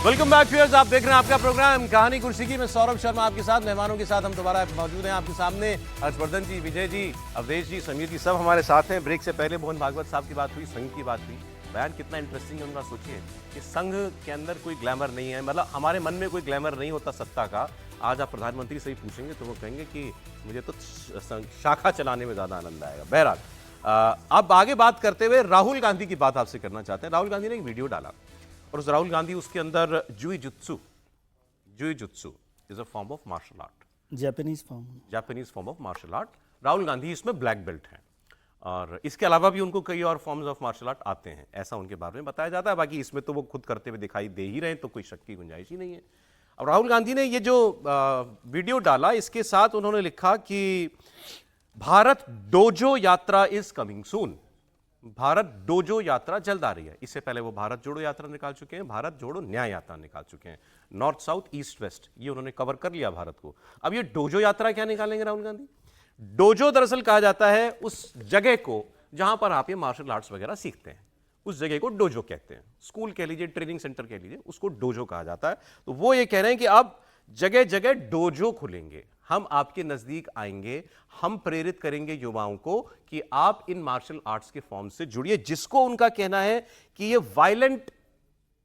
Welcome back viewers, आप देख रहे हैं आपका प्रोग्राम कहानी कुर्सी की। मैं सौरभ शर्मा आपके साथ, मेहमानों के साथ हम दोबारा मौजूद हैं आपके सामने। हर्षवर्धन जी, विजय जी, अवधेश जी, समीर जी, सब हमारे साथ हैं। ब्रेक से पहले मोहन भागवत साहब की बात हुई, संघ की बात हुई। बयान कितना इंटरेस्टिंग है उनका, सोचिए कि संघ के अंदर कोई ग्लैमर नहीं है, मतलब हमारे मन में कोई ग्लैमर नहीं होता सत्ता का। आज आप प्रधानमंत्री से ही पूछेंगे तो वो कहेंगे कि मुझे तो शाखा चलाने में ज़्यादा आनंद आएगा। बहरहाल अब आगे बात करते हुए राहुल गांधी की बात आपसे करना चाहते हैं। राहुल गांधी ने एक वीडियो डाला और उस राहुल गांधी उसके अंदर jujitsu is a form of martial art, Japanese form of martial art. Rahul Gandhi इसमें ब्लैक बेल्ट हैं और इसके अलावा भी उनको कई और फॉर्म्स ऑफ मार्शल आर्ट आते हैं, ऐसा उनके बारे में बताया जाता है। बाकी इसमें तो वो खुद करते हुए दिखाई दे ही रहे हैं, तो कोई शक की गुंजाइश ही नहीं है। अब राहुल गांधी ने ये जो वीडियो डाला, इसके साथ उन्होंने लिखा कि भारत डोजो यात्रा is coming soon. Bharat dojo यात्रा जल्द आ रही है। इससे पहले वो भारत जोड़ो यात्रा निकाल चुके हैं, भारत जोड़ो न्याय यात्रा निकाल चुके हैं। नॉर्थ साउथ ईस्ट वेस्ट ये उन्होंने कवर कर लिया भारत को। अब ये डोजो यात्रा क्या निकालेंगे राहुल गांधी? डोजो दरअसल कहा जाता है उस जगह को जहां पर आप ये मार्शल आर्ट्स वगैरह सीखते हैं, उस जगह को डोजो कहते हैं। स्कूल कह लीजिए, ट्रेनिंग सेंटर कह लीजिए, उसको डोजो कहा जाता है। तो वो ये कह रहे हैं कि अब जगह जगह डोजो खुलेंगे, हम आपके नजदीक आएंगे, हम प्रेरित करेंगे युवाओं को कि आप इन मार्शल आर्ट्स के फॉर्म से जुड़िए, जिसको उनका कहना है कि ये वायलेंट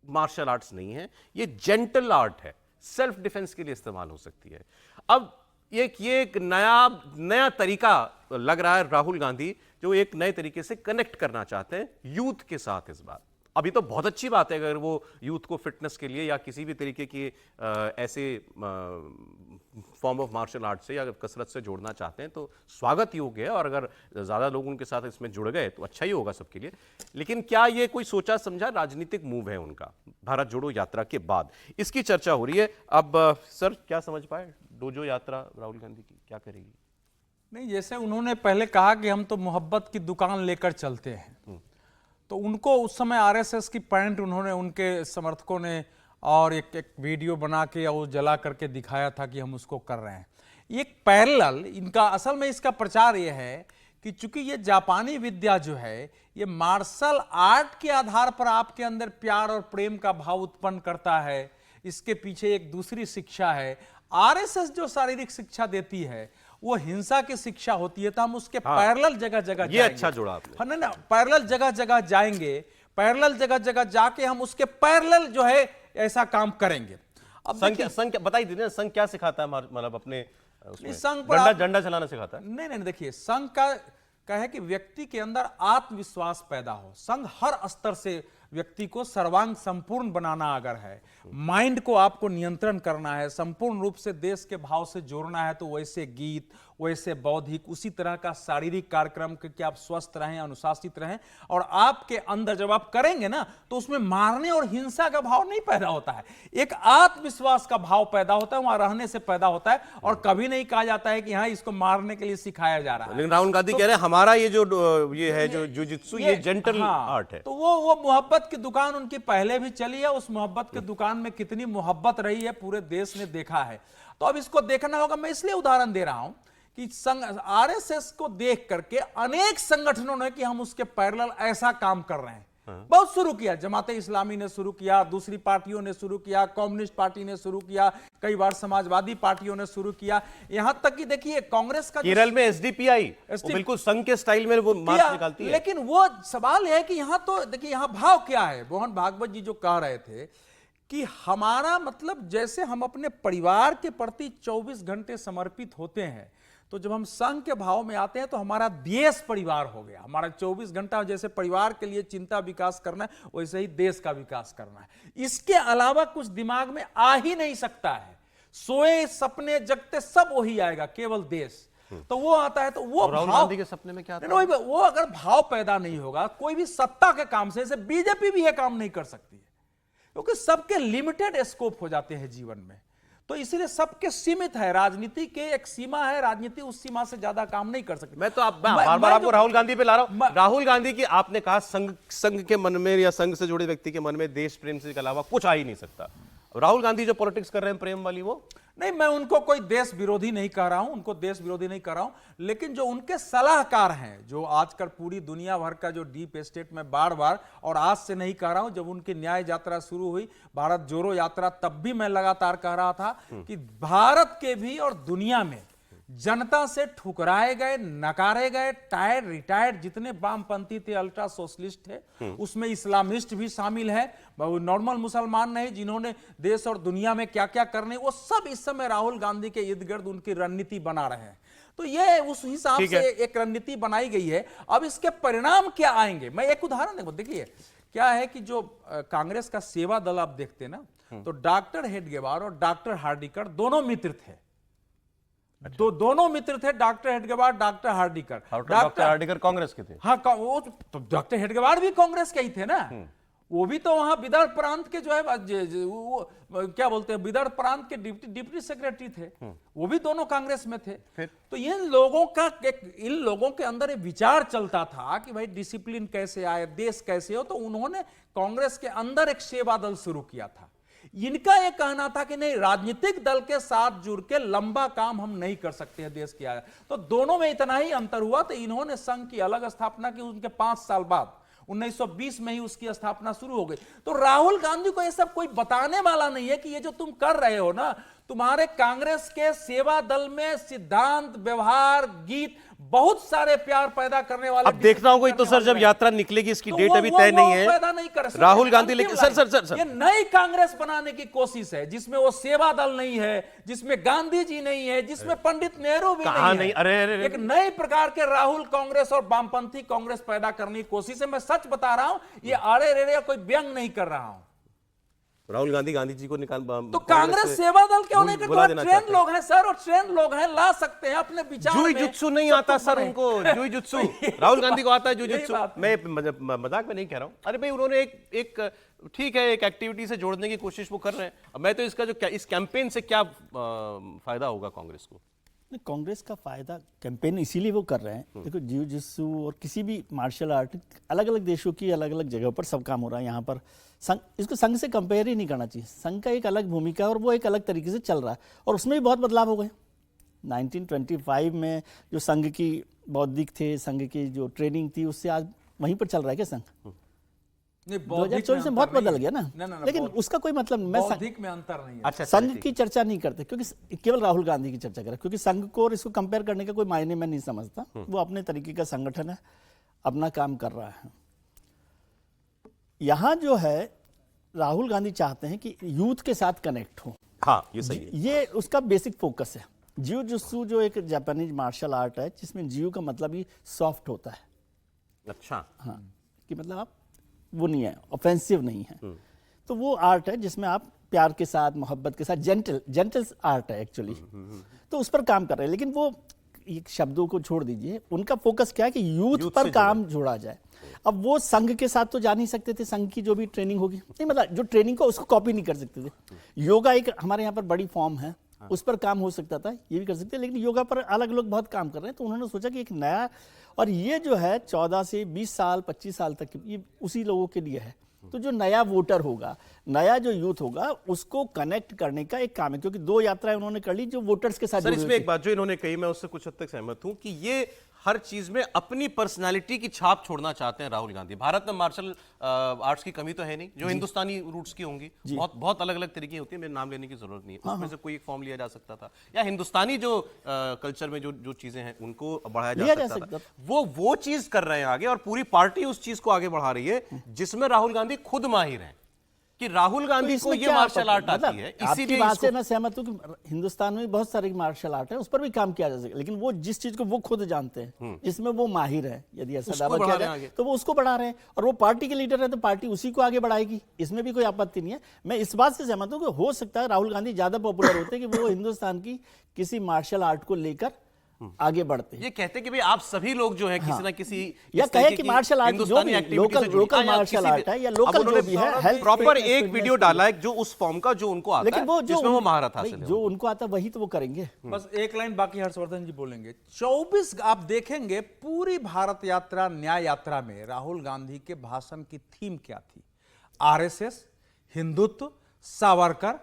मार्शल आर्ट्स नहीं है, ये जेंटल आर्ट है, सेल्फ डिफेंस के लिए इस्तेमाल हो सकती है। अब ये एक नया तरीका लग रहा है राहुल गांधी, जो एक नए तरीके से कनेक्ट करना चाहते हैं यूथ के साथ इस बार। अभी तो बहुत अच्छी बात है अगर वो यूथ को फिटनेस के लिए या किसी भी तरीके की ऐसे फॉर्म ऑफ मार्शल आर्ट से या कसरत से जोड़ना चाहते हैं तो स्वागत योग्य है, और अगर ज़्यादा लोग उनके साथ इसमें जुड़ गए तो अच्छा ही होगा सबके लिए। लेकिन क्या ये कोई सोचा समझा राजनीतिक मूव है उनका भारत जोड़ो यात्रा के बाद? इसकी चर्चा हो रही है। अब सर क्या समझ पाए डोजो यात्रा राहुल गांधी की क्या करेगी? नहीं, जैसे उन्होंने पहले कहा कि हम तो मोहब्बत की दुकान लेकर चलते हैं, तो उनको उस समय आरएसएस की पैंट उन्होंने, उनके समर्थकों ने और एक वीडियो बना के वो जला करके दिखाया था कि हम उसको कर रहे हैं। एक पैरेलल इनका, असल में इसका प्रचार ये है कि चूंकि ये जापानी विद्या जो है ये मार्शल आर्ट के आधार पर आपके अंदर प्यार और प्रेम का भाव उत्पन्न करता है, इसके पीछे एक दूसरी शिक्षा है। आरएसएस जो शारीरिक शिक्षा देती है वो हिंसा की शिक्षा होती है, तो हम उसके पैरेलल जगह जगह ये अच्छा जोड़ा आपने। ना, पैरेलल जगह जगह जाएंगे, पैरेलल जगह जगह जाके हम उसके पैरेलल जो है ऐसा काम करेंगे। अब संघ बताई दीजिए, संघ क्या सिखाता है, मतलब अपने संघ डंडा चलाना सिखाता है? नहीं, देखिए, संघ का है कि व्यक्ति के अंदर आत्मविश्वास पैदा हो। संघ हर स्तर से व्यक्ति को सर्वांग संपूर्ण बनाना अगर है, माइंड को आपको नियंत्रण करना है, संपूर्ण रूप से देश के भाव से जोड़ना है, तो वैसे गीत, वैसे बौद्धिक, उसी तरह का शारीरिक कार्यक्रम कि आप स्वस्थ रहें, अनुशासित रहें। और आपके अंदर जब आप करेंगे ना तो उसमें मारने और हिंसा का भाव नहीं पैदा होता है, एक आत्मविश्वास का भाव पैदा होता है, वहां रहने से पैदा होता है। और कभी नहीं कहा जाता है कि हाँ इसको मारने के लिए सिखाया जा रहा है। लेकिन राहुल गांधी कह रहे हैं हमारा ये जो ये है जो जुजित्सु ये जेंटल आर्ट है। तो वो मोहब्बत की दुकान उनकी पहले भी चली है। उस मोहब्बत की दुकान में कितनी मोहब्बत रही है पूरे देश ने देखा है। तो अब इसको देखना होगा। मैं इसलिए उदाहरण दे रहा हूं कि आरएसएस को देख करके अनेक संगठनों ने कि हम उसके पैरेलल ऐसा काम कर रहे हैं, बहुत शुरू किया। जमाते इस्लामी ने शुरू किया, दूसरी पार्टियों ने शुरू किया, कम्युनिस्ट पार्टी ने शुरू किया, कई बार समाजवादी पार्टियों ने शुरू किया, यहां तक कि देखिए कांग्रेस का केरल में एसडीपीआई बिल्कुल संघ के स्टाइल में वो मार्च निकालती है। लेकिन वो सवाल है कि यहां तो देखिए यहां भाव क्या है। मोहन भागवत जी जो कह रहे थे कि हमारा मतलब जैसे हम अपने परिवार के प्रति 24 घंटे समर्पित होते हैं, तो जब हम संघ के भाव में आते हैं तो हमारा देश परिवार हो गया। हमारा 24 घंटा जैसे परिवार के लिए चिंता विकास करना है, वैसे ही देश का विकास करना है। इसके अलावा कुछ दिमाग में आ ही नहीं सकता है। सोए सपने जगते सब वही आएगा, केवल देश। तो वो आता है, तो वो राहुल गांधी के सपने में क्या आता है? वो अगर भाव पैदा नहीं होगा, कोई भी सत्ता के काम से, जैसे बीजेपी भी ये काम नहीं कर सकती है, क्योंकि सबके लिमिटेड स्कोप हो जाते हैं जीवन में। तो इसलिए सबके सीमित है, राजनीति के एक सीमा है, राजनीति उस सीमा से ज्यादा काम नहीं कर सकती। मैं तो बार-बार आपको राहुल गांधी पे ला रहा हूं। राहुल गांधी की आपने कहा संघ के मन में या संघ से जुड़े व्यक्ति के मन में देश प्रेम से के अलावा कुछ आ ही नहीं सकता। राहुल गांधी जो पॉलिटिक्स कर रहे हैं प्रेम वाली, वो नहीं, मैं उनको कोई देश विरोधी नहीं कह रहा हूं, उनको देश विरोधी नहीं कह रहा हूं, लेकिन जो उनके सलाहकार हैं, जो आजकल पूरी दुनिया भर का जो डीप स्टेट में बार बार, और आज से नहीं कह रहा हूं, जब उनकी न्याय यात्रा शुरू हुई, भारत जोड़ो यात्रा, तब भी मैं लगातार कह रहा था कि भारत के भी और दुनिया में जनता से ठुकराए गए, नकारे गए, टायर्ड रिटायर्ड जितने वामपंथी थे, अल्ट्रा सोशलिस्ट थे, उसमें इस्लामिस्ट भी शामिल है, नॉर्मल मुसलमान नहीं, जिन्होंने देश और दुनिया में क्या क्या करने, वो सब इस समय राहुल गांधी के इर्द गिर्द उनकी रणनीति बना रहे हैं। तो ये उस हिसाब से एक रणनीति बनाई गई है। अब इसके परिणाम क्या आएंगे, मैं एक उदाहरण देखो, देखिए क्या है कि जो कांग्रेस का सेवा दल आप देखते ना, तो डॉक्टर हेडगेवार और डॉक्टर हार्डिकर दोनों मित्र थे। तो दोनों मित्र थे, doctor Hedgewar, doctor Hardikar. Doctor Hardikar Congress के थे। हाँ, वो तो डॉक्टर हेडगेवार भी कांग्रेस के ही थे ना। वो भी तो वहां विदर्भ प्रांत के जो है वो क्या बोलते हैं, विदर्भ प्रांत के डिप्टी सेक्रेटरी थे, वो भी दोनों कांग्रेस में थे। तो इन लोगों के अंदर एक विचार चलता था कि भाई डिसिप्लिन कैसे आए, देश कैसे हो, तो उन्होंने कांग्रेस के अंदर एक सेवा दल शुरू किया था। इनका यह कहना था कि नहीं, राजनीतिक दल के साथ जुड़ के लंबा काम हम नहीं कर सकते हैं देश की आगे। तो दोनों में इतना ही अंतर हुआ, तो इन्होंने संघ की अलग स्थापना की, उनके 5 साल बाद 1920 में ही उसकी स्थापना शुरू हो गई। तो राहुल गांधी को यह सब कोई बताने वाला नहीं है कि ये जो तुम कर रहे हो ना, तुम्हारे कांग्रेस के सेवा दल में सिद्धांत, व्यवहार, गीत बहुत सारे प्यार पैदा करने वाले। अब देखना होगा तो सर, जब यात्रा निकलेगी, इसकी डेट अभी तय नहीं है, पैदा नहीं कर सकते राहुल गांधी। लेकिन सर ये नई कांग्रेस बनाने की कोशिश है, जिसमें वो सेवा दल नहीं है, जिसमें गांधी जी नहीं है, जिसमें पंडित नेहरू भी नहीं है। अरे एक नए प्रकार के राहुल कांग्रेस और वामपंथी कांग्रेस पैदा करने की कोशिश है। मैं सच बता रहा हूं, ये आड़े रेड़े कोई व्यंग नहीं कर रहा हूं। राहुल गांधी जी को निकाल, तो कांग्रेस सेवा दल क्यों नहीं करते? ट्रेन लोग हैं सर, और ट्रेन लोग हैं, ला सकते हैं अपने विचार में। जुजुत्सु नहीं आता सर उनको, जुजुत्सु राहुल गांधी को आता है जुजुत्सु। मैं मजाक में नहीं कह रहा हूं। अरे भाई, उन्होंने एक ठीक है, एक एक्टिविटी से जोड़ने की कोशिश वो कर रहे हैं। मैं तो इसका जो इस कैंपेन से क्या फायदा होगा कांग्रेस को? कांग्रेस का फायदा कैंपेन इसीलिए वो कर रहे हैं। देखो, जिu-jitsu और किसी भी मार्शल आर्ट अलग अलग देशों की अलग अलग जगहों पर सब काम हो रहा है। यहाँ पर संघ, इसको संघ से कंपेयर ही नहीं करना चाहिए। संघ का एक अलग भूमिका है और वो एक अलग तरीके से चल रहा है, और उसमें भी बहुत बदलाव हो गए। 1925 में जो संघ की बौद्धिक थे, संघ की जो ट्रेनिंग थी, उससे आज वहीं पर चल रहा है क्या संघ? 2024 में बहुत बदल गया ना, लेकिन उसका कोई मतलब नहीं। मैं बौद्धिक में अंतर नहीं है। अच्छा, संघ की चर्चा नहीं करते, क्योंकि केवल राहुल गांधी की चर्चा करें, क्योंकि संघ को और इसको कंपेयर करने का कोई मायने मैं नहीं समझता। वो अपने तरीके का संगठन है, अपना काम कर रहा है। यहां जो है, राहुल गांधी चाहते हैं कि यूथ के साथ कनेक्ट हो। हाँ, ये सही है। ये उसका बेसिक फोकस है। जिu-jitsu जो एक जापानीज मार्शल आर्ट है, जिसमें जियो का मतलब ही सॉफ्ट होता है। अच्छा, हाँ, कि मतलब आप वो नहीं है, ऑफेंसिव नहीं है। तो वो आर्ट है जिसमें आप प्यार के साथ, मोहब्बत के साथ, जेंटल आर्ट है एक्चुअली। तो उस पर काम कर रहे हैं, लेकिन वो एक शब्दों को छोड़ दीजिए, उनका फोकस क्या है कि यूथ पर काम जोड़ा जाए। अब वो संघ के साथ तो जा नहीं सकते थे, संघ की जो भी ट्रेनिंग होगी, नहीं मतलब जो ट्रेनिंग को उसको कॉपी नहीं कर सकते थे। योगा एक हमारे यहाँ पर बड़ी फॉर्म है, उस पर काम हो सकता था, ये भी कर सकते, लेकिन योगा पर अलग लोग बहुत काम कर रहे हैं। तो उन्होंने सोचा कि एक नया, और ये जो है 14 से 20 साल 25 साल तक ये उसी लोगों के लिए है। तो जो नया वोटर होगा, नया जो यूथ होगा, उसको कनेक्ट करने का एक काम है, क्योंकि 2 यात्राएं उन्होंने कर ली जो वोटर्स के साथ। सर, इसमें एक बात जो इन्होंने कही, मैं उससे कुछ हद तक सहमत हूं कि ये हर चीज में अपनी पर्सनालिटी की छाप छोड़ना चाहते हैं राहुल गांधी। भारत में मार्शल आर्ट्स की कमी तो है नहीं, जो हिंदुस्तानी रूट्स की होंगी, बहुत अलग अलग तरीके होती है, मेरे नाम लेने की जरूरत नहीं है। उसमें से कोई एक फॉर्म लिया जा सकता था, या हिंदुस्तानी जो कल्चर में जो चीजें हैं उनको बढ़ाया जा सकता था। वो चीज कर रहे हैं आगे, और पूरी पार्टी उस चीज को आगे बढ़ा रही है, जिसमें राहुल गांधी खुद माहिर हैं कि राहुल गांधी को ये मार्शल आर्ट आती है। इसीलिए बात से मैं सहमत हूं कि हिंदुस्तान में बहुत सारे मार्शल आर्ट है, उस पर भी काम किया जा सके, लेकिन वो जिस चीज को वो खुद जानते हैं, जिसमें वो माहिर है, यदि ऐसा दावा किया जाए तो वो उसको बढ़ा रहे हैं, और वो पार्टी के लीडर है तो पार्टी उसी को आगे बढ़ाएगी, इसमें भी कोई आपत्ति नहीं है। मैं इस बात से सहमत हूं कि हो सकता है राहुल गांधी ज्यादा पॉपुलर होते कि वो हिंदुस्तान की किसी मार्शल आर्ट को लेकर आगे बढ़ते हैं। ये कहते हैं कि भाई आप सभी लोग जो है किसी ना किसी, या कहे कि मार्शल आर्ट जो भी लोकल मार्शल आर्ट है या लोकल जो भी है, प्रॉपर एक वीडियो डाला है जो उस फॉर्म का जो उनको आता है, जिसमें वो महारत हासिल है, जो उनको आता है वही तो वो करेंगे। बस एक लाइन बाकी हर्षवर्धन जी बोलेंगे। 24 आप देखेंगे पूरी भारत यात्रा, न्याय यात्रा में राहुल गांधी के भाषण की थीम क्या थी? आरएसएस, हिंदुत्व, सावरकर,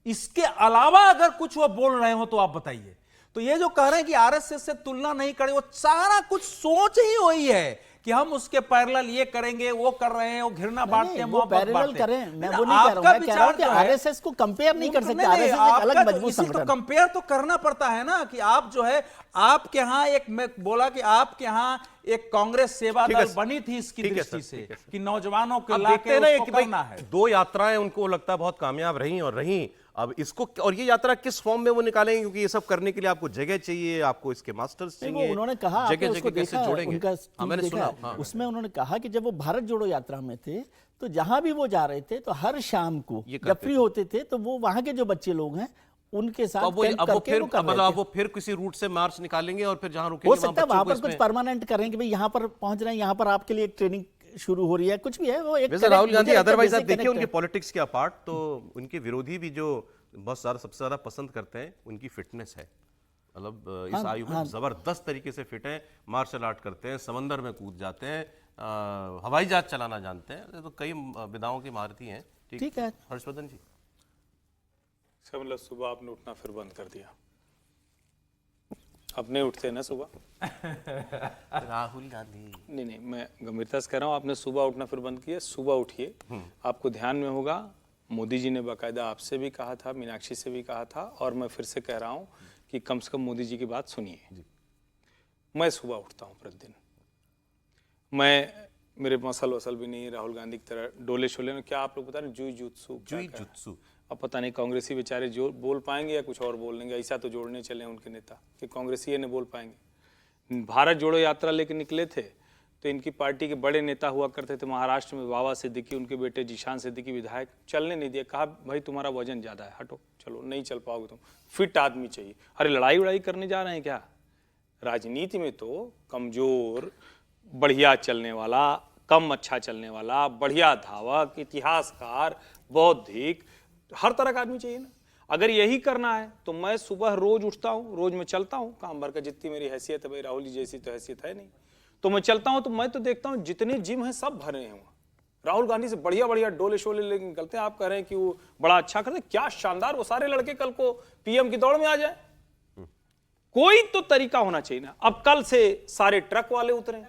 इसके अलावा अगर कुछ वो बोल रहे हो तो आप बताइए। तो ये जो कह रहे हैं कि आरएसएस से तुलना नहीं करें, वो सारा कुछ सोच ही हुई है कि हम उसके पैरेलल ये करेंगे, वो कर रहे हैं, वो घृणा बांटते हैं, वो मोहब्बत पैरेलल बांटते हैं। करें, मैं वो नहीं कह रहा हूं, मैं कह रहा हूं कि आरएसएस को कंपेयर नहीं कर सकते। आरएसएस एक अलग मजबूत संगठन। तो कंपेयर तो करना पड़ता है ना कि आप जो है, आपके यहाँ एक, मैं बोला कि आपके यहाँ एक कांग्रेस सेवा दल बनी थी इसकी दृष्टि से कि नौजवानों के देखते हैं ना लाके कि उसको करना भाई है। 2 यात्राएं उनको लगता है बहुत कामयाब रही और रही। अब इसको, और ये यात्रा किस फॉर्म में वो निकालेंगे, क्योंकि ये सब करने के लिए आपको जगह चाहिए, आपको इसके मास्टर्स नहीं, चाहिए। वो उन्होंने कहा, आपने जगह उसको जगह कैसे देखा, जोड़ेंगे? उनका हाँ, मैंने देखा सुना। है। हाँ। उसमें उन्होंने कहा कि जब वो भारत जोड़ो यात्रा में थे तो जहां भी वो जा रहे थे तो हर शाम को ये जब करते फ्री होते थे तो वो वहां के जो बच्चे लोग हैं उनके साथ अब वो कैंप करके फिर वो कर रहे मतलब थे। वो फिर किसी रूट से मार्च निकालेंगे और फिर जहां रुकेंगे हो सकता है वहां पर बच्चों को कुछ इसमें- परमानेंट करें कि भाई यहाँ पर पहुंच रहे हैं, यहाँ पर आपके लिए एक ट्रेनिंग शुरू हो रही है, कुछ भी है वो एक वैसे राहुल गांधी मुझे अदरवाइज आप basic देखिए connect उनके है। पॉलिटिक्स के अपार्ट, तो उनके विरोधी भी जो बहुत सारा सबसे ज्यादा पसंद करते हैं उनकी फिटनेस है। मतलब इस आयु में जबरदस्त तरीके से फिट हैं, मार्शल आर्ट करते हैं, समंदर में कूद जाते हैं, हवाई जहाज चलाना जानते हैं, तो कई विधाओं के महारथी हैं। ठीक है। हर्षवर्धन जी, सब मतलब सुबह आपने उठना फिर बंद कर दिया। अब नहीं उठते ना सुबह। राहुल गांधी, नहीं, मैं गंभीरता से कह रहा हूँ, आपने सुबह उठना फिर बंद किया। सुबह उठिए, आपको ध्यान में होगा मोदी जी ने बाकायदा आपसे भी कहा था, मीनाक्षी से भी कहा था, और मैं फिर से कह रहा हूँ कि कम से कम मोदी जी की बात सुनिए। मैं सुबह उठता हूँ प्रतिदिन, मैं, मेरे मसल वसल भी नहीं राहुल गांधी की तरह डोले शोले में, क्या आप लोग बता रहे जुई जुत्सु, जुत्सु, अब पता नहीं कांग्रेसी बेचारे जो बोल पाएंगे या कुछ और बोल लेंगे। ऐसा तो जोड़ने चले हैं उनके नेता कि कांग्रेसी ने बोल पाएंगे। भारत जोड़ो यात्रा लेके निकले थे तो इनकी पार्टी के बड़े नेता हुआ करते थे महाराष्ट्र में, बाबा सिद्दीकी, उनके बेटे जीशान सिद्दीकी विधायक, चलने नहीं दिया, कहा भाई तुम्हारा वजन ज़्यादा है, हटो, चलो नहीं चल पाओगे तुम, फिट आदमी चाहिए। अरे लड़ाई वड़ाई करने जा रहे हैं क्या? राजनीति में तो कमजोर, बढ़िया चलने वाला, कम अच्छा चलने वाला, बढ़िया धावक, इतिहासकार, बौद्धिक, हर तरह का आदमी चाहिए ना। अगर यही करना है तो मैं सुबह रोज उठता हूँ, रोज मैं चलता हूँ, काम भर का, जितनी मेरी हैसियत है, भाई राहुल जी जैसी तो हैसियत है नहीं, तो मैं चलता हूँ, तो मैं तो देखता हूँ जितने जिम हैं सब भरे हैं। राहुल गांधी से बढ़िया बढ़िया डोले शोले लेके निकलते हैं। आप कह रहे हैं कि वो बड़ा अच्छा करते, क्या शानदार, वो सारे लड़के कल को पीएम की दौड़ में आ जाए। कोई तो तरीका होना चाहिए ना। अब कल से सारे ट्रक वाले उतरे,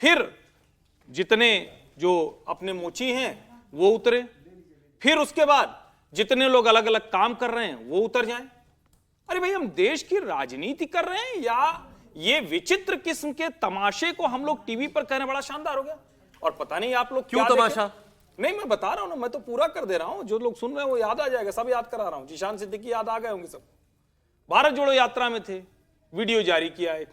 फिर जितने जो अपने मोची हैं वो उतरे, फिर उसके बाद जितने लोग अलग अलग काम कर रहे हैं वो उतर जाएं। अरे भाई, हम देश की राजनीति कर रहे हैं या ये विचित्र किस्म के तमाशे को हम लोग टीवी पर कहने बड़ा शानदार हो गया। और पता नहीं आप लोग क्यों क्या तमाशा? देखें? नहीं, मैं बता रहा हूं ना, मैं तो पूरा कर दे रहा हूं, जो लोग सुन रहे हैं वो याद आ जाएगा, सब याद करा रहा हूं। जीशान सिद्दीकी याद आ गए होंगे सब। भारत जोड़ो यात्रा में थे, वीडियो जारी किया एक,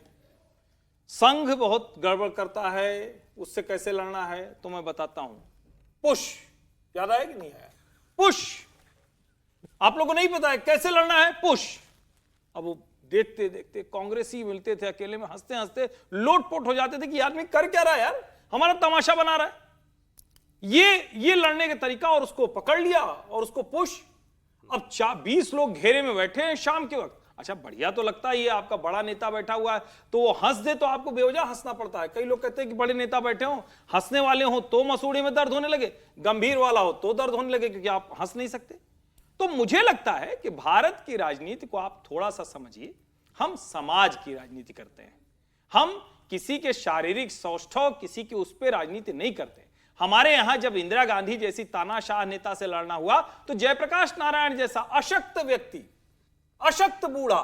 संघ बहुत गड़बड़ करता है, उससे कैसे लड़ना है तो मैं बताता हूं। पुश, याद आया कि नहीं आया? पुश, आप लोगों को नहीं पता है कैसे लड़ना है? पुश। अब वो देखते देखते कांग्रेसी मिलते थे अकेले में, हंसते हंसते लोटपोट हो जाते थे कि आदमी कर क्या रहा है यार, हमारा तमाशा बना रहा है। ये लड़ने का तरीका, और उसको पकड़ लिया और उसको पुश। अब 20 लोग घेरे में बैठे हैं शाम के वक्त। अच्छा, बढ़िया तो लगता है, ये आपका बड़ा नेता बैठा हुआ है तो वो हंस दे तो आपको बेवजह हंसना पड़ता है। कई लोग कहते हैं कि बड़े नेता बैठे हो, हंसने वाले हो तो मसूड़े में दर्द होने लगे, गंभीर वाला हो तो दर्द होने लगे, क्योंकि आप हंस नहीं सकते। तो मुझे लगता है कि भारत की राजनीति को आप थोड़ा सा समझिए। हम समाज की राजनीति करते हैं, हम किसी के शारीरिक सौष्ठव, किसी के उस पर राजनीति नहीं करते। हमारे यहां जब इंदिरा गांधी जैसी तानाशाह नेता से लड़ना हुआ तो जयप्रकाश नारायण जैसा अशक्त व्यक्ति, अशक्त बूढ़ा,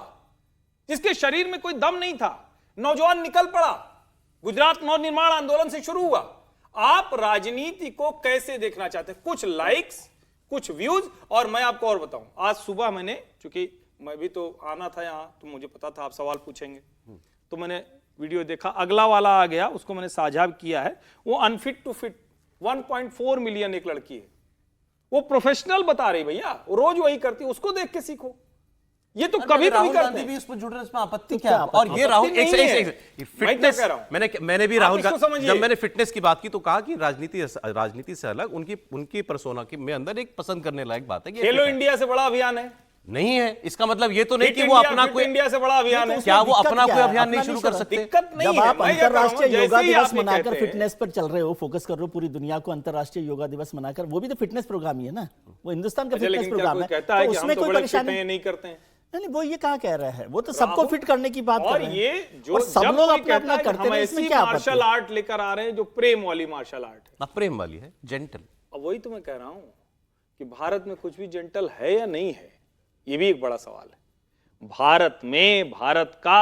जिसके शरीर में कोई दम नहीं था, नौजवान निकल पड़ा, गुजरात नवनिर्माण आंदोलन से शुरू हुआ। आप राजनीति को कैसे देखना चाहते हैं? कुछ लाइक्स, कुछ व्यूज। और मैं आपको और बताऊं, आज सुबह मैंने, चूंकि मैं भी तो आना था यहां तो मुझे पता था आप सवाल पूछेंगे, तो मैंने वीडियो देखा, अगला वाला आ गया, उसको मैंने साझा किया है। वो अनफिट टू फिट 1.4 मिलियन एक लड़की है, वो प्रोफेशनल बता रही भैया, वो रोज वही करती है, उसको देख के सीखो। ये तो कभी राहुल करते गांधी हैं। भी इस पर जुड़ रहे हैं, इसमें आपत्ति क्या है? और ये राहुल फिटनेस, मैंने भी राहुल जब मैंने फिटनेस की बात की तो कहा कि राजनीति से अलग उनकी पर्सोना की में अंदर एक पसंद करने लायक बात है। खेलो इंडिया से बड़ा अभियान है, नहीं है, इसका मतलब ये तो नहीं फिट कि वो इंडिया, अपना फिट कोई, इंडिया से बड़ा अभियान है। क्या वो दिक्कत अपना क्या कोई है? अभियान अपना नहीं शुरू कर शुरू सकते? दिक्कत नहीं जब है, आप मैं ये कह रहा हूं, अंतर्राष्ट्रीय जैसे योगा ही दिवस आप ये मनाकर कहते हैं, फिटनेस पर चल रहे हो, फोकस कर रहे हो पूरी दुनिया को अंतर्राष्ट्रीय योगा दिवस मनाकर, वो भी तो फिटनेस प्रोग्राम ही है ना, वो हिंदुस्तान का अच्छा, फिटनेस लेकिन क्या प्रोग्राम कोई है, कहता है तो कि हम उसमें तो कोई बड़े फिट परेशानी हैं, नहीं करते हैं? नहीं, वो ये कहाँ कह रहा है, वो तो सबको फिट करने की बात कर और रहे हैं। ये जो और सब जब लोग कोई अपना कहता अपना है कि करते हम हैं, इसमें ऐसी क्या आपत्ति मार्शल आर्ट लेकर आ रहे हैं जो प्रेम वाली मार्शल आर्ट है, ना प्रेम वाली है, जेंटल। अब वही तो मैं कह रहा हूं कि भारत में कुछ भी जेंटल है या नहीं है, ये भी एक बड़ा सवाल है। भारत में, भारत का,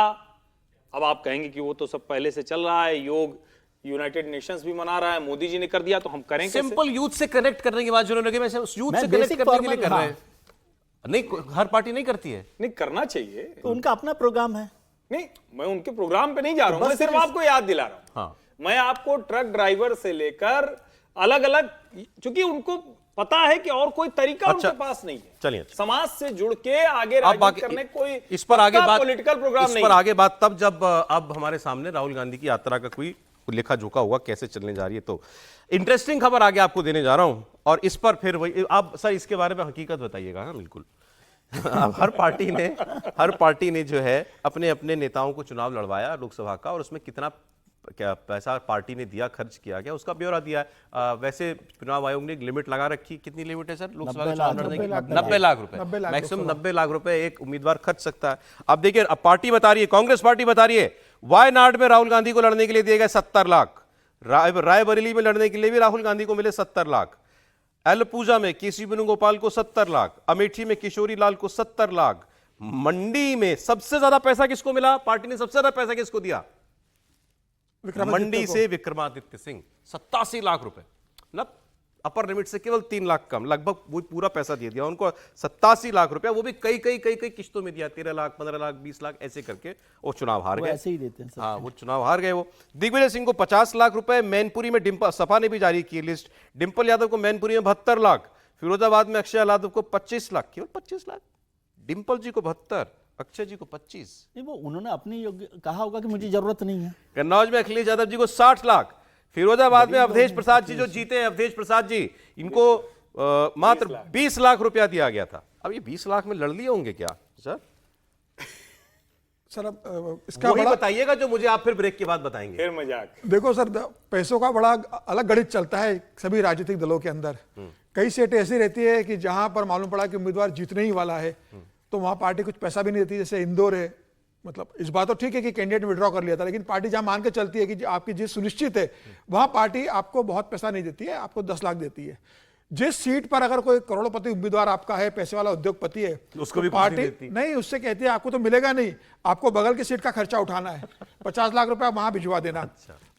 अब आप कहेंगे कि वो तो सब पहले से चल रहा है, योग यूनाइटेड नेशंस भी मना रहा है, मोदी जी ने कर दिया, तो हम करें कैसे? सिंपल यूथ से कनेक्ट करने की बात जो उन्होंने कही, उस यूथ मैं से कनेक्ट basic करने के लिए formal, कर रहे हाँ। हैं। नहीं, हर पार्टी नहीं करती है। नहीं करना चाहिए, तो उनका अपना प्रोग्राम है। नहीं मैं उनके प्रोग्राम पे नहीं जा रहा हूं, मैं सिर्फ आपको याद दिला रहा हूं। हाँ। मैं आपको ट्रक ड्राइवर से लेकर अलग अलग, क्योंकि उनको पता है कि और कोई तरीका अच्छा, उनके पास नहीं है। चलिए, समाज से जुड़ के आगे अब राजनीति बाकी करने कोई इस पर आगे बात, पॉलिटिकल प्रोग्राम इस नहीं पर है। आगे बात तब जब अब हमारे सामने राहुल गांधी की यात्रा का कोई लेखा जोखा होगा, कैसे चलने जा रही है। तो इंटरेस्टिंग खबर आगे आपको देने जा रहा हूं, और इस पर फिर वही आप सर इसके बारे में हकीकत बताइएगा। हाँ बिल्कुल। हर पार्टी ने जो है अपने अपने नेताओं को चुनाव लड़वाया लोकसभा का, और उसमें कितना क्या पैसा पार्टी ने दिया, खर्च किया गया, उसका ब्यौरा दिया है। वैसे चुनाव आयोग ने एक लिमिट लगा रखी, कितनी लिमिट है सर लोकसभा का चुनाव लड़ने की? 90 लाख रुपए, मैक्सिमम 90 लाख रुपए एक उम्मीदवार खर्च सकता है। अब देखिए, अब पार्टी बता रही है, कांग्रेस पार्टी बता रही है, वायनाड में राहुल गांधी को लड़ने के लिए दिए गए 70 लाख, रायबरेली में लड़ने के लिए भी राहुल गांधी को मिले 70 लाख, एलपूजा में केसी वेणुगोपाल को 70 लाख, अमेठी में किशोरी लाल को 70 लाख, मंडी में सबसे ज्यादा पैसा किसको मिला? पार्टी ने सबसे ज्यादा पैसा किसको दिया? मंडी से विक्रमादित्य सिंह, 87 लाख रुपए ना, अपर लिमिट से केवल 3 लाख कम, लगभग वो पूरा पैसा दे दिया उनको, 87 लाख रुपया, वो भी कई कई कई कई किश्तों में दिया, 13 लाख, 15 लाख, 20 लाख ऐसे करके वो चुनाव हार वो गए। ऐसे ही देते हैं सब। हाँ, वो चुनाव हार गए। वो दिग्विजय सिंह को 50 लाख रुपए, मैनपुरी में डिंपल, सपा ने भी जारी की लिस्ट, डिंपल यादव को मैनपुरी में 72 लाख, फिरोजाबाद में अक्षय यादव को 25 लाख, केवल 25 लाख, डिंपल जी को 72, अक्षय जी को 25। नहीं, वो उन्होंने अपनी योग्य कहा होगा कि मुझे जरूरत नहीं है। कन्नौज में अखिलेश यादव जी को 60 लाख, फिरोजाबाद में अवधेश प्रसाद जी जो जीते हैं, अवधेश प्रसाद जी, इनको मात्र 20 लाख रुपया दिया गया था। अब ये 20 लाख में लड़ लिए होंगे क्या सर? सर अब इसका वही बड़ा बताइएगा जो मुझे आप फिर ब्रेक के बाद बताएंगे। फिर मजाक। देखो सर, पैसों का बड़ा अलग गणित चलता है सभी राजनीतिक दलों के अंदर। कई सीटें ऐसी रहती है कि जहां पर मालूम पड़ा कि उम्मीदवार जीतने ही वाला है, तो वहां पार्टी कुछ पैसा भी नहीं देती। जैसे इंदौर है, मतलब इस बात तो ठीक है कि कैंडिडेट विड्रॉ कर लिया था, लेकिन पार्टी जहां मान के चलती है कि आपकी जीत सुनिश्चित है, वहां पार्टी आपको बहुत पैसा नहीं देती है, आपको 10 लाख देती है। जिस सीट पर अगर कोई करोड़पति उम्मीदवार आपका है, पैसे वाला उद्योगपाती है, उसको भी तो कुछ नहीं पार्टी देती। नहीं, उससे कहती है आपको तो मिलेगा नहीं, आपको बगल की सीट का खर्चा उठाना है, 50 लाख रुपया वहां भिजवा देना।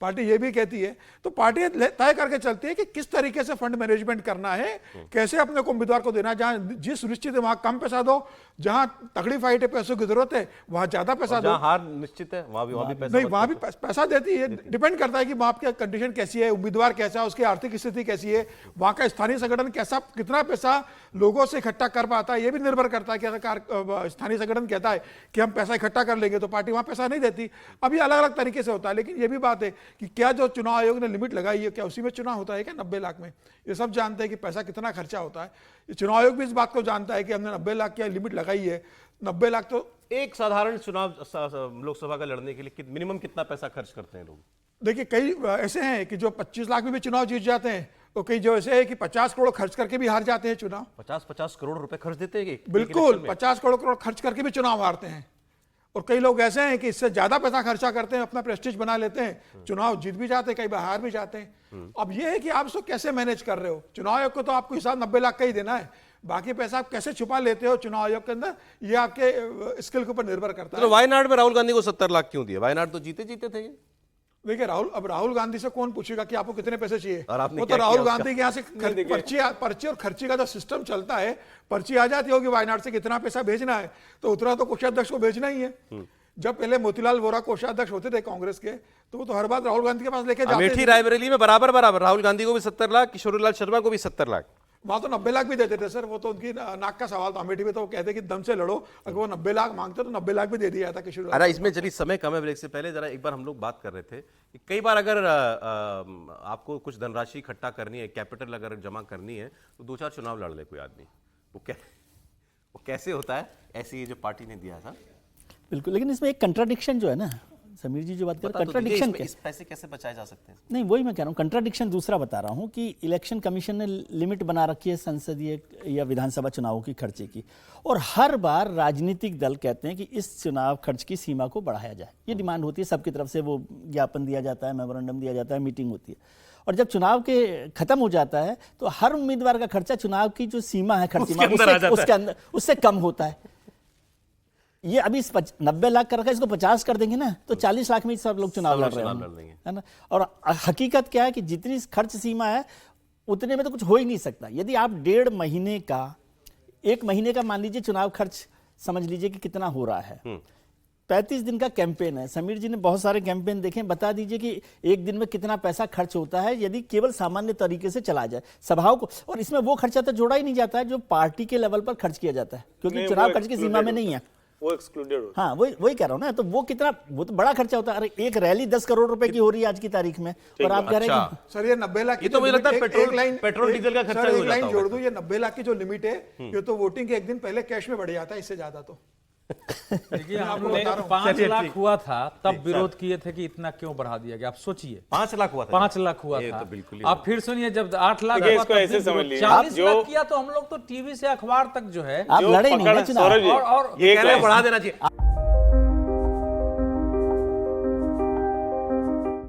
पार्टी ये भी कहती है। तो पार्टी तय करके चलती है कि किस तरीके से फंड मैनेजमेंट करना है, कैसे अपने को उम्मीदवार को देना है। जहां जिस सुनिश्चित है वहां कम पैसा दो, जहां तगड़ी फाइट है, पैसों की जरूरत है, वहां ज्यादा पैसा दो। जहां हार निश्चित है वहां भी पैसा नहीं, वहां भी पैसा देती है। डिपेंड करता है कि वहां की कंडीशन कैसी है, उम्मीदवार कैसा है, उसकी आर्थिक स्थिति कैसी है, वहां का स्थानीय संगठन कैसा, कितना पैसा लोगों से इकट्ठा कर पाता है, ये भी निर्भर करता है कि अगर स्थानीय संगठन कहता है कि हम पैसा इकट्ठा कर लेंगे, तो पार्टी वहां पैसा नहीं देती। अब ये अलग अलग तरीके से होता है। लेकिन ये भी बात है कि क्या जो चुनाव आयोग ने लिमिट लगाई है, क्या उसी में चुनाव होता है क्या 90 लाख में? ये सब जानते हैं कि पैसा कितना खर्चा होता है। ये चुनाव आयोग भी इस बात को जानता है कि हमने 90 लाख की लिमिट लगाई है। 90 लाख तो एक साधारण चुनाव लोकसभा का लड़ने के लिए मिनिमम कितना पैसा खर्च करते हैं लोग? देखिए, कई ऐसे हैं कि जो 25 लाख में भी चुनाव जीत जाते हैं, और कई जो ऐसे है कि 50 करोड़ खर्च करके भी हार जाते हैं चुनाव। 50 करोड़ रुपए खर्च देते हैं एक बिल्कुल, इलेक्शन में? 50 करोड़ खर्च करके भी चुनाव हारते हैं। और कई लोग ऐसे हैं कि इससे ज्यादा पैसा खर्चा करते हैं, अपना प्रेस्टीज बना लेते हैं, चुनाव जीत भी जाते हैं, कई बार हार भी जाते हैं। अब यह है कि आप इसको कैसे मैनेज कर रहे हो। चुनाव आयोग को तो आपको हिसाब 90 लाख का ही देना है, बाकी पैसा आप कैसे छुपा लेते हो चुनाव आयोग के अंदर, ये आपके स्किल के ऊपर निर्भर करता है। तो वायनाड में राहुल गांधी को 70 लाख क्यों दिए? वायनाड तो जीते थे ये। देखिए, राहुल गांधी से कौन पूछेगा कि आपको कितने पैसे चाहिए? और आपने वो क्या तो राहुल किया गांधी के यहाँ से पर्ची और खर्ची का जो सिस्टम चलता है, पर्ची आ जाती होगी वायनाड से कितना पैसा भेजना है, तो उतना तो कोषाध्यक्ष को भेजना ही है। जब पहले मोतीलाल वोरा कोषाध्यक्ष होते थे कांग्रेस के, तो वो तो हर बार राहुल गांधी के पास लेके जाते अमेठी थे। रायबरेली में बराबर राहुल गांधी को भी 70 लाख, किशोरीलाल शर्मा को भी 70 लाख। वहां तो 90 लाख भी देते थे सर, वो तो उनकी नाक का सवाल था। अमेठी में तो वो कहते कि दम से लड़ो, अगर वो 90 लाख मांगते तो 90 लाख भी दे दिया था किशोर। अरे इसमें चलिए, समय कम है, ब्रेक से पहले जरा एक बार हम लोग बात कर रहे थे कि कई बार अगर आपको कुछ धनराशि इकट्ठा करनी है, कैपिटल अगर जमा करनी है, तो 2-4 चुनाव लड़ ले कोई आदमी, वो क्या वो कैसे होता है ऐसे ये जो पार्टी ने दिया था? बिल्कुल, लेकिन इसमें एक कंट्राडिक्शन जो है ना, समीर जी जो बात कर रहे हैं, बता तो दीजिए, कंट्राडिक्शन इसमें क्या? इस पैसे कैसे बचाए जा सकते हैं? नहीं, वही मैं कह रहा हूँ, कंट्राडिक्शन दूसरा बता रहा हूँ कि इलेक्शन कमीशन ने लिमिट बना रखी है संसदीय या विधानसभा चुनावों की खर्चे की, और हर बार राजनीतिक दल कहते हैं कि इस चुनाव खर्च की सीमा को बढ़ाया जाए। ये डिमांड होती है सबकी तरफ से, वो ज्ञापन दिया जाता है, मेमोरेंडम दिया जाता है, मीटिंग होती है, और जब चुनाव के खत्म हो जाता है तो हर उम्मीदवार का खर्चा चुनाव की जो सीमा है, खर्च सीमा, उसके अंदर उससे कम होता है। ये अभी 90 लाख कर रखा है, इसको 50 कर देंगे ना तो 40 लाख में सब लोग चुनाव लड़ रहे हैं, है ना। और हकीकत क्या है कि जितनी खर्च सीमा है उतने में तो कुछ हो ही नहीं सकता। यदि आप 1.5 महीने का, 1 महीने का मान लीजिए चुनाव खर्च समझ लीजिए कि कितना हो रहा है, 35 दिन का कैंपेन है। समीर जी ने बहुत सारे कैंपेन देखे, बता दीजिए कि एक दिन में कितना पैसा खर्च होता है यदि केवल सामान्य तरीके से चला जाए सभाओं को। और इसमें वो खर्चा तो जोड़ा ही नहीं जाता है जो पार्टी के लेवल पर खर्च किया जाता है, क्योंकि चुनाव खर्च की सीमा में नहीं है। वो एक्सक्लूडेड हो। हाँ, वही कह रहा हूँ ना, तो वो कितना, वो तो बड़ा खर्चा होता है। अरे एक रैली 10 करोड़ रुपए की हो रही है आज की तारीख में, और आप कह रहे हैं कि सर ये 90 लाख की ये तो मुझे लगता है एक पेट्रोल डीजल का खर्चा सर ही हो एक लाइन जाता जोड़ होगा। दूं, ये 90 लाख की जो लिमिट है ये तो वोटिंग के एक दिन पहले कैश में बढ़ जाता है, इससे ज्यादा तो देखिए, मैं आपको हमने बता रहा हूं। 5 चलिए, लाख ठीक। हुआ था तब विरोध किए थे कि इतना क्यों बढ़ा दिया गया। आप सोचिए 5 लाख हुआ था। 5 लाख हुआ ये था। तो बिल्कुल ही आप फिर सुनिए, जब 8 लाख देखिए, हुआ इसको तब ऐसे भी समझ विरोध। लीजिए, 40 जो- लाख किया तो हम लोग तो टीवी से अखबार तक जो है आप जो लड़े नहीं ना पकड़- चुनाव। सौरभ जी, और ये एक कह रहे हैं लाइन- बढ़ा देना चाहिए।